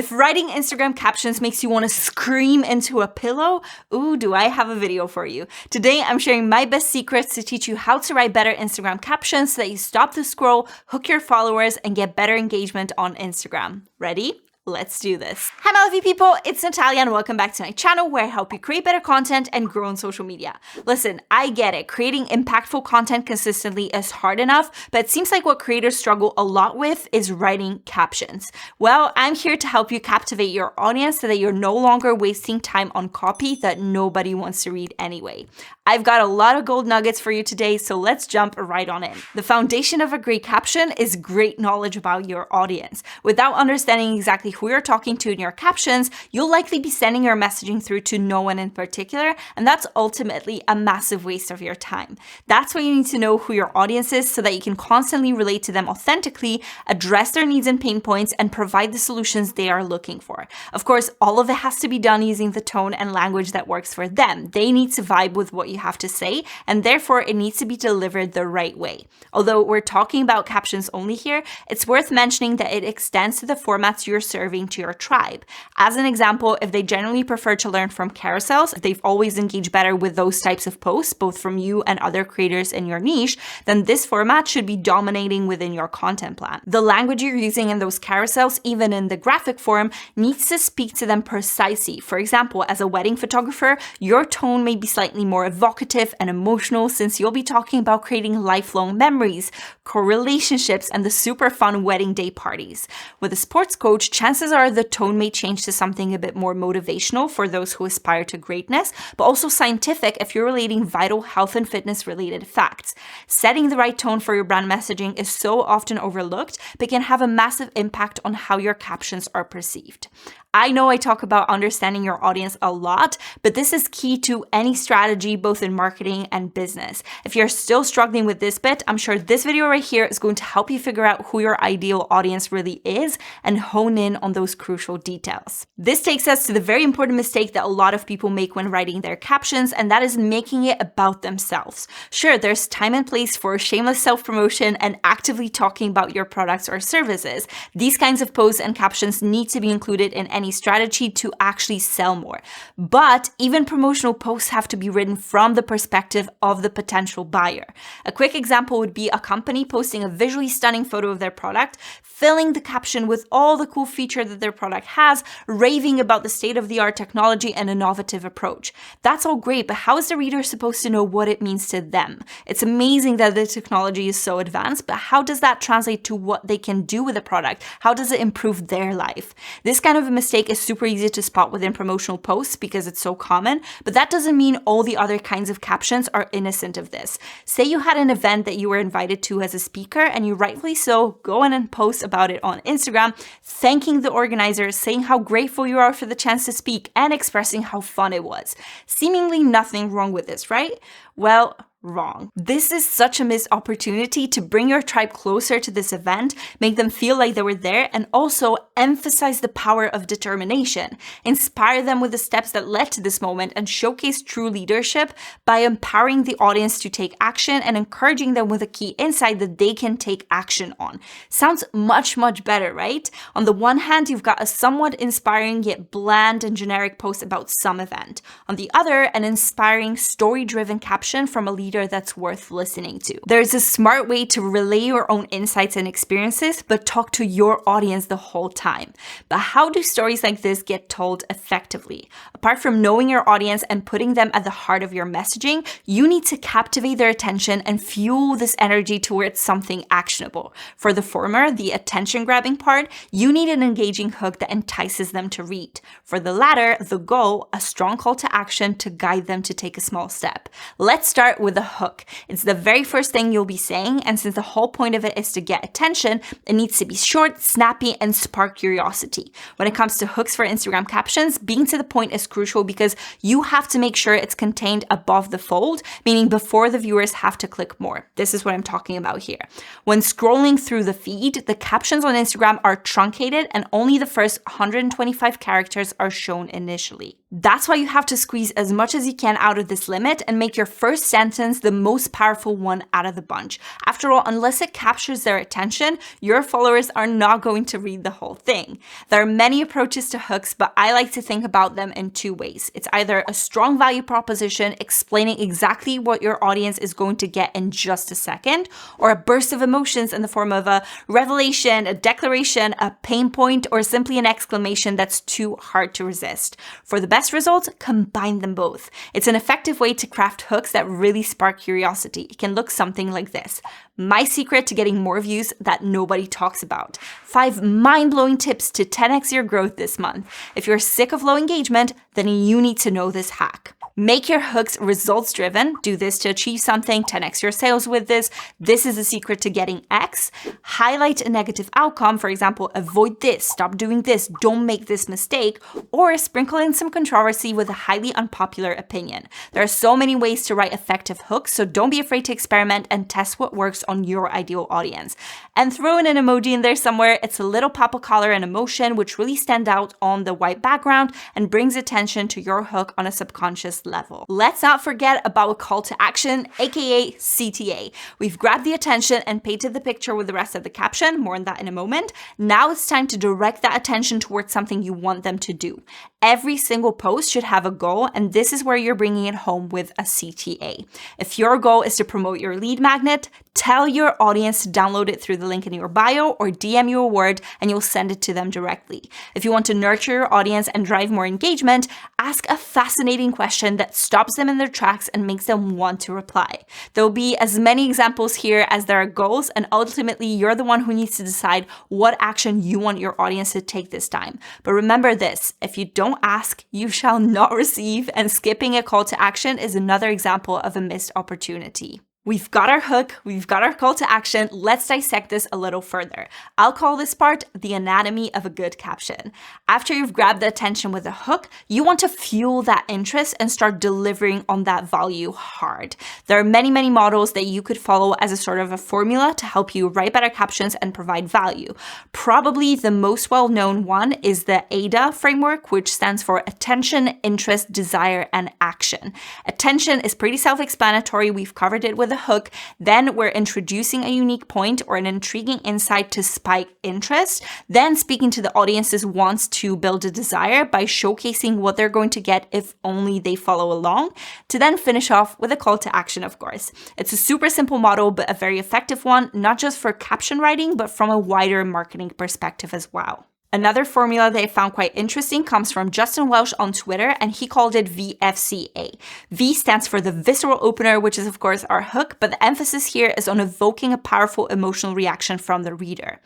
If writing Instagram captions makes you want to scream into a pillow, ooh, do I have a video for you. Today, I'm sharing my best secrets to teach you how to write better Instagram captions so that you stop the scroll, hook your followers, and get better engagement on Instagram. Ready? Let's do this. Hi, my lovely people, it's Natalia and welcome back to my channel where I help you create better content and grow on social media. Listen, I get it. Creating impactful content consistently is hard enough, but it seems like what creators struggle a lot with is writing captions. Well, I'm here to help you captivate your audience so that you're no longer wasting time on copy that nobody wants to read anyway. I've got a lot of gold nuggets for you today, so let's jump right on in. The foundation of a great caption is great knowledge about your audience. Without understanding exactly who you're talking to in your captions, you'll likely be sending your messaging through to no one in particular, and that's ultimately a massive waste of your time. That's why you need to know who your audience is so that you can constantly relate to them authentically, address their needs and pain points, and provide the solutions they are looking for. Of course, all of it has to be done using the tone and language that works for them. They need to vibe with what you have to say, and therefore it needs to be delivered the right way. Although we're talking about captions only here, it's worth mentioning that it extends to the formats you're serving to your tribe. As an example, if they generally prefer to learn from carousels, if they've always engaged better with those types of posts, both from you and other creators in your niche, then this format should be dominating within your content plan. The language you're using in those carousels, even in the graphic form, needs to speak to them precisely. For example, as a wedding photographer, your tone may be slightly more evocative and emotional since you'll be talking about creating lifelong memories, core relationships, and the super fun wedding day parties. With a sports coach, chances are the tone may change to something a bit more motivational for those who aspire to greatness, but also scientific if you're relating vital health and fitness related facts. Setting the right tone for your brand messaging is so often overlooked, but can have a massive impact on how your captions are perceived. I know I talk about understanding your audience a lot, but this is key to any strategy, both in marketing and business. If you're still struggling with this bit, I'm sure this video right here is going to help you figure out who your ideal audience really is and hone in on those crucial details. This takes us to the very important mistake that a lot of people make when writing their captions, and that is making it about themselves. Sure, there's time and place for shameless self-promotion and actively talking about your products or services. These kinds of posts and captions need to be included in any strategy to actually sell more. But even promotional posts have to be written from the perspective of the potential buyer. A quick example would be a company posting a visually stunning photo of their product, filling the caption with all the cool features that their product has, raving about the state-of-the-art technology and innovative approach. That's all great, but how is the reader supposed to know what it means to them? It's amazing that the technology is so advanced, but how does that translate to what they can do with the product? How does it improve their life? This kind of a mistake is super easy to spot within promotional posts because it's so common, but that doesn't mean all the other kinds of captions are innocent of this. Say you had an event that you were invited to as a speaker and you rightfully so go in and post about it on Instagram, thanking the organizers, saying how grateful you are for the chance to speak and expressing how fun it was. Seemingly nothing wrong with this, right? Well, wrong. This is such a missed opportunity to bring your tribe closer to this event, make them feel like they were there, and also emphasize the power of determination. Inspire them with the steps that led to this moment and showcase true leadership by empowering the audience to take action and encouraging them with a key insight that they can take action on. Sounds much, much better, right? On the one hand, you've got a somewhat inspiring yet bland and generic post about some event. On the other, an inspiring, story-driven caption from a leader that's worth listening to. There's a smart way to relay your own insights and experiences, but talk to your audience the whole time. But how do stories like this get told effectively? Apart from knowing your audience and putting them at the heart of your messaging, you need to captivate their attention and fuel this energy towards something actionable. For the former, the attention-grabbing part, you need an engaging hook that entices them to read. For the latter, the goal, a strong call to action to guide them to take a small step. Let's start with the hook. It's the very first thing you'll be saying, and since the whole point of it is to get attention, it needs to be short, snappy, and spark curiosity. When it comes to hooks for Instagram captions, being to the point is crucial because you have to make sure it's contained above the fold, meaning before the viewers have to click more. This is what I'm talking about here. When scrolling through the feed, the captions on Instagram are truncated and only the first 125 characters are shown initially. That's why you have to squeeze as much as you can out of this limit and make your first sentence captions the most powerful one out of the bunch. After all, unless it captures their attention, your followers are not going to read the whole thing. There are many approaches to hooks, but I like to think about them in two ways. It's either a strong value proposition explaining exactly what your audience is going to get in just a second, or a burst of emotions in the form of a revelation, a declaration, a pain point, or simply an exclamation that's too hard to resist. For the best results, combine them both. It's an effective way to craft hooks that really spark curiosity. It can look something like this. My secret to getting more views that nobody talks about. 5 mind-blowing tips to 10x your growth this month. If you're sick of low engagement, then you need to know this hack. Make your hooks results-driven. Do this to achieve something, 10x your sales with this. This is the secret to getting X. Highlight a negative outcome, for example, avoid this, stop doing this, don't make this mistake, or sprinkle in some controversy with a highly unpopular opinion. There are so many ways to write effective hooks, so don't be afraid to experiment and test what works on your ideal audience. And throw in an emoji in there somewhere. It's a little pop of color and emotion which really stand out on the white background and brings attention to your hook on a subconscious level. Let's not forget about a call to action, aka CTA. We've grabbed the attention and painted the picture with the rest of the caption, more on that in a moment. Now it's time to direct that attention towards something you want them to do. Every single post should have a goal, and this is where you're bringing it home with a CTA. If your goal is to promote your lead magnet, tell your audience to download it through the link in your bio or DM you a word and you'll send it to them directly. If you want to nurture your audience and drive more engagement, ask a fascinating question that stops them in their tracks and makes them want to reply. There will be as many examples here as there are goals, and ultimately you're the one who needs to decide what action you want your audience to take this time. But remember this, if you don't ask, you shall not receive, and skipping a call to action is another example of a missed opportunity. We've got our hook, we've got our call to action. Let's dissect this a little further. I'll call this part the anatomy of a good caption. After you've grabbed the attention with a hook, you want to fuel that interest and start delivering on that value hard. There are many models that you could follow as a sort of a formula to help you write better captions and provide value. Probably the most well-known one is the AIDA framework, which stands for attention, interest, desire, and action. Attention is pretty self-explanatory. We've covered it with a hook. Then we're introducing a unique point or an intriguing insight to spike interest. Then speaking to the audience's wants to build a desire by showcasing what they're going to get if only they follow along, to then finish off with a call to action, of course. It's a super simple model, but a very effective one, not just for caption writing, but from a wider marketing perspective as well. Another formula that I found quite interesting comes from Justin Welsh on Twitter, and he called it VFCA. V stands for the visceral opener, which is of course our hook, but the emphasis here is on evoking a powerful emotional reaction from the reader.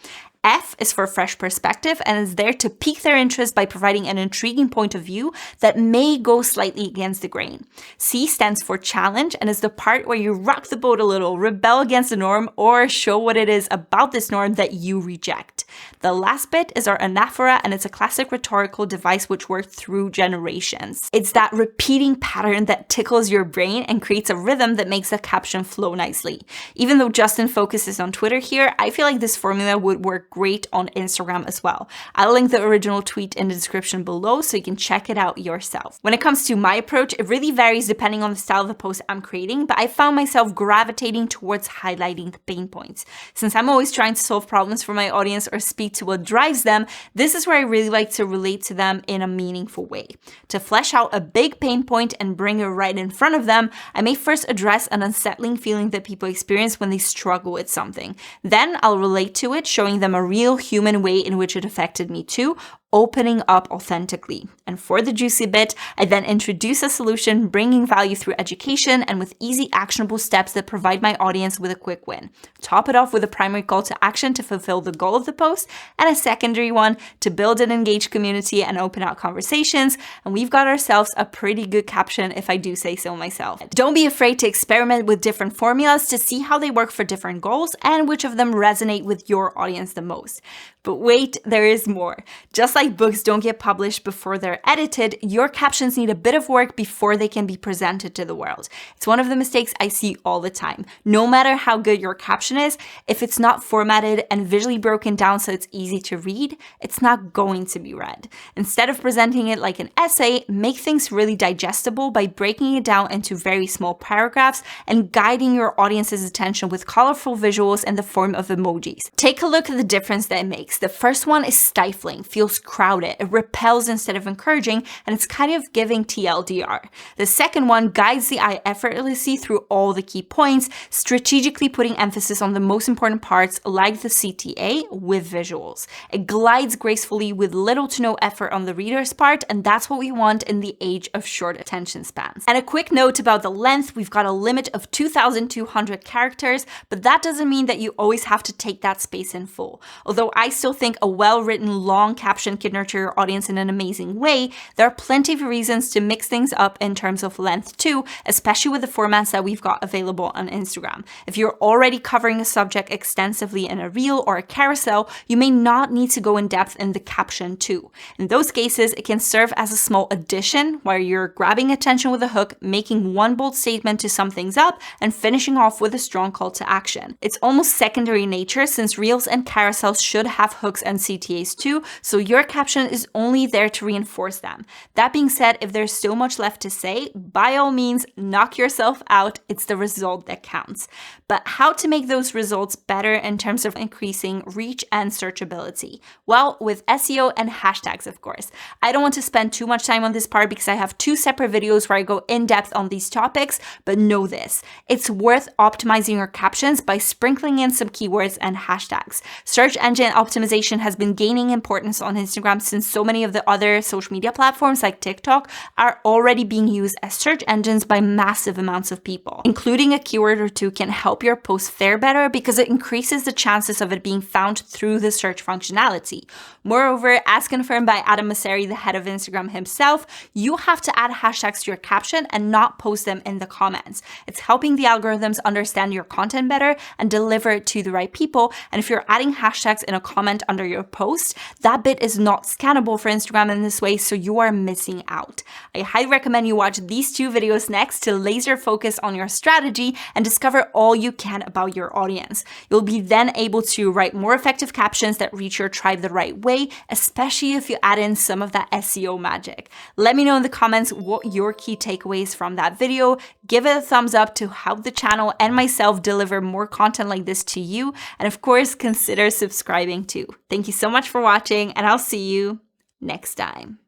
F is for fresh perspective and is there to pique their interest by providing an intriguing point of view that may go slightly against the grain. C stands for challenge and is the part where you rock the boat a little, rebel against the norm, or show what it is about this norm that you reject. The last bit is our anaphora, and it's a classic rhetorical device which worked through generations. It's that repeating pattern that tickles your brain and creates a rhythm that makes a caption flow nicely. Even though Justin focuses on Twitter here, I feel like this formula would work great on Instagram as well. I'll link the original tweet in the description below so you can check it out yourself. When it comes to my approach, it really varies depending on the style of the post I'm creating, but I found myself gravitating towards highlighting the pain points. Since I'm always trying to solve problems for my audience or speak to what drives them, this is where I really like to relate to them in a meaningful way. To flesh out a big pain point and bring it right in front of them, I may first address an unsettling feeling that people experience when they struggle with something. Then I'll relate to it, showing them a real human way in which it affected me too, opening up authentically. And for the juicy bit, I then introduce a solution, bringing value through education and with easy actionable steps that provide my audience with a quick win. Top it off with a primary call to action to fulfill the goal of the post and a secondary one to build an engaged community and open out conversations. And we've got ourselves a pretty good caption, if I do say so myself. Don't be afraid to experiment with different formulas to see how they work for different goals and which of them resonate with your audience the most. But wait, there is more. Just like books don't get published before they're edited, your captions need a bit of work before they can be presented to the world. It's one of the mistakes I see all the time. No matter how good your caption is, if it's not formatted and visually broken down so it's easy to read, it's not going to be read. Instead of presenting it like an essay, make things really digestible by breaking it down into very small paragraphs and guiding your audience's attention with colorful visuals in the form of emojis. Take a look at the difference that it makes. The first one is stifling, feels crowded, it repels instead of encouraging, and it's kind of giving TLDR. The second one guides the eye effortlessly through all the key points, strategically putting emphasis on the most important parts like the CTA with visuals. It glides gracefully with little to no effort on the reader's part, and that's what we want in the age of short attention spans. And a quick note about the length, we've got a limit of 2,200 characters, but that doesn't mean that you always have to take that space in full. Although I still think a well-written long caption can nurture your audience in an amazing way, there are plenty of reasons to mix things up in terms of length too, especially with the formats that we've got available on Instagram. If you're already covering a subject extensively in a reel or a carousel, you may not need to go in depth in the caption too. In those cases, it can serve as a small addition where you're grabbing attention with a hook, making one bold statement to sum things up, and finishing off with a strong call to action. It's almost secondary nature since reels and carousels should have hooks and CTAs too, so your caption is only there to reinforce them. That being said, if there's so much left to say, by all means, knock yourself out. It's the result that counts. But how to make those results better in terms of increasing reach and searchability? Well, with SEO and hashtags, of course. I don't want to spend too much time on this part because I have 2 separate videos where I go in depth on these topics, but know this, it's worth optimizing your captions by sprinkling in some keywords and hashtags. Search engine optimization has been gaining importance on Instagram since so many of the other social media platforms like TikTok are already being used as search engines by massive amounts of people. Including a keyword or two can help your post fare better because it increases the chances of it being found through the search functionality. Moreover, as confirmed by Adam Mosseri, the head of Instagram himself, you have to add hashtags to your caption and not post them in the comments. It's helping the algorithms understand your content better and deliver it to the right people. And if you're adding hashtags in a comment under your post, that bit is not scannable for Instagram in this way, so you are missing out. I highly recommend you watch these 2 videos next to laser focus on your strategy and discover all you can about your audience. You'll be then able to write more effective captions that reach your tribe the right way, especially if you add in some of that SEO magic. Let me know in the comments what your key takeaways from that video. Give it a thumbs up to help the channel and myself deliver more content like this to you. And of course, consider subscribing too. Thank you so much for watching, and I'll see you next time.